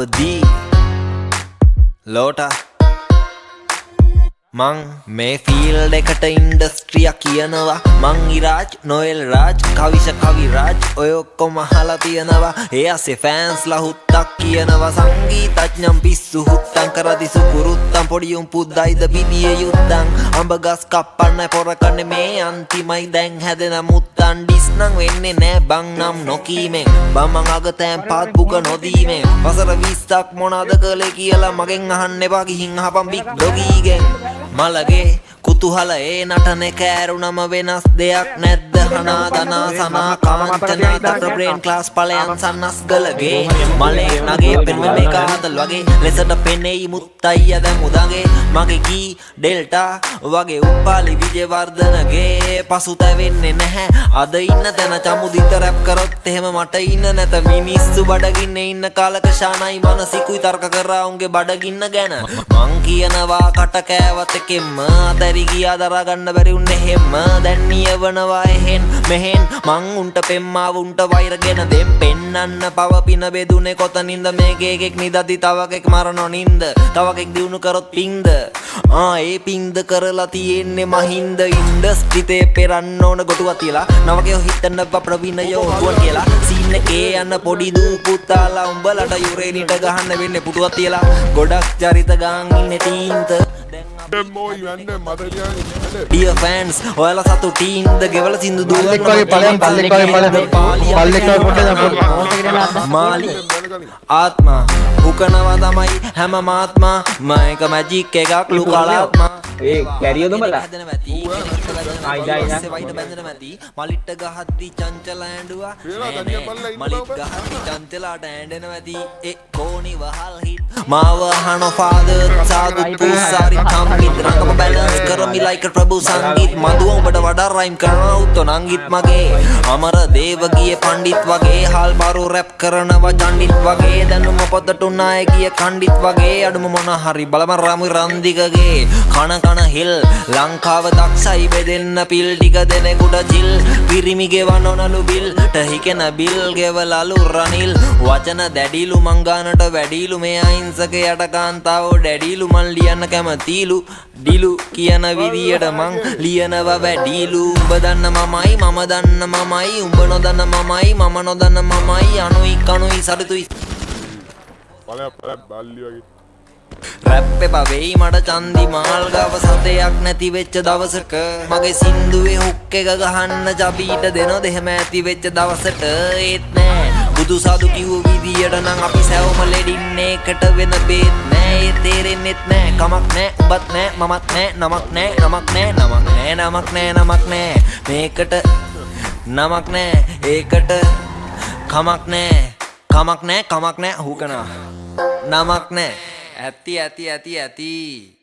අවදී ලෝට මං මේ ෆීල්ඩ් එකට ඉන්ඩස්ට්‍රියක් කියනවා මං ඉරාජ් නොෙල් රාජ් කවිෂ කවිරාජ් ඔය ඔක්කොම අහලා තියෙනවා ඒ අස්සේ ෆෑන්ස්ලා හුත්තක් කියනවා සංගීතඥම් පිස්සු හුත්තම් කරදි සුකුරුත්තම් පොඩි උන් පුද්දයිද පිටියේ යුත්තම් අඹ ගස් කප්පන්න පොරකන්නේ මේ අන්තිමයි දැන් හැදෙන මුත්තන් ඩිස් නම් වෙන්නේ නෑ බං නම් නොකීමෙන් බම්මන් අගතෑන් පාත් බුක නොදීමෙන් වසර 20ක් මොනවද කළේ කියලා මගෙන් අහන්න එපා ගිහින් අහපන් බිග් ඩොගීගෙන් මලගේ කුතුහල ඒ නටනේ කෑරුණම වෙනස් දෙයක් නැද්ද හනා දනා සනා කාංචනා තට බ්‍රේන් ක්ලාස් ඵලයන් සන්නස් ගලගේ මලේ නගේ පෙන්ව මේක හදල් වගේ ලෙසට පෙනෙයි මුත්තයිය දැන් උදගේ මගේ කී ඩෙල්ටා වගේ උපාලි විජේවර්ධනගේ පසුතැවෙන්නේ නැහැ අද ඉන්න තැන චමුදිත රැප් කරොත් එහෙම මට ඉන්න නැත මිනිස්සු බඩගින්නේ ඉන්න කාලක ශානයි මනසිකුයි තර්ක කරා උන්ගේ බඩගින්න ගැන මං කියනවා කට කෑවත් එකෙන්ම අතරි ගියා දරා ගන්න බැරි උන්නේ හැම දැන් නියවනවා එහෙන් මෙහෙන් මං උන්ට පෙම්මාව උන්ට වෛරගෙන දෙම් පෙන්නන්න පව පින බෙදුනේ කොතනින්ද මේකේ එකෙක් නිදදි තව එකෙක් මරනෝ නින්ද තව එකෙක් දිනු කරොත් පිංද ඒ පිංද කරලා තියෙන්නේ මහින්ද ඉන්ඩස්ට්‍රිතේ පෙරන්න ඕන ගොටුවක් තියලා නවකයෝ හිතන්න ප්‍රවීණයෝ ඔටුවක් කියලා සීන් එකේ යන පොඩි දූ පුතාලා උඹලට යුරේනිට ගහන්න වෙන්නේ පුටුවක් තියලා ගොඩක් චරිත ගාන් ඉන්නේ තීන්ත Dear fans, ඔයාලා සතුටින්ද ගෙවල සින්දු දුවන්න මාලි ආත්මා උකනවා තමයි හැම මාත්මා මයික මැජික් එකක් ලුකලාත්මා ඒ කැරියෝද මලා වයිට බැඳෙන මැති මලිට්ට ගහද්දි චංචල ඇඬුවා මලිත් ගහද්දි චංචලාට ඇඬෙන මැති ඒ කෝණි වහල් හිත් මාව අහන ෆාදර් සාදු පුසාරි තම්මිත් රංගම බැලන්ස් කරමි ලයික ප්‍රභු සංගීත් මදුව උඹට වඩා රයිම් කරනවා උත්තෝ නංගිත් මගේ අමර දේව ගියේ පණ්ඩිත් වගේ හාල් බරු රැප් කරනවා ජණ්ඩිත් වගේ දැනුම පොතට උනාය ගිය කණ්ඩිත් වගේ අඩුම මොන හරි බලම රාමු රන්දිකගේ කන හිල් ලංකාව දක්ෂයි බෙදෙන්න පිල් ටික දෙනෙකුට ජිල් පිරිමි ගෙවනොනලු බිල් ටහිකෙන බිල් ගෙවලලු රනිල් වචන දැඩිලු මංගානට වැඩිලු මේ අහිංසක යට කාන්තාවෝ දැඩිලු මන් ලියන්න කැමතිලු ඩිලු කියන විදියට මං ලියනවා වැඩිලු උඹ දන්න මමයි මම දන්න මමයි උඹ නොදන්න මමයි මම නොදන්න මමයි අනුයි කනුයි සරිතුයි බල්ලි වගේ රැප් එපා වෙයි මට චන්දි මාල් ගාව සතයක් නැති වෙච්ච දවසක මගේ සින්දුවේ හුක් එක ගහන්න ජබීට දෙනොත් එහෙම ඇති වෙච්ච දවසට ඒත් නෑ බුදු සාදු කිව්ව විදියට නම් අපි සැවම ලෙඩින්නේ එකට වෙන බේත් නෑ ඒ තේරෙන්නෙත් නෑ කමක් නෑ උඹත් නෑ මමත් නෑ නමක් නෑ නමක් නෑ නමක් නෑ නමක් නෑ නමක් නෑ මේකට නමක් නෑ ඒකට කමක් නෑ කමක් නෑ කමක් නෑ හුකනා නමක් නෑ ඇති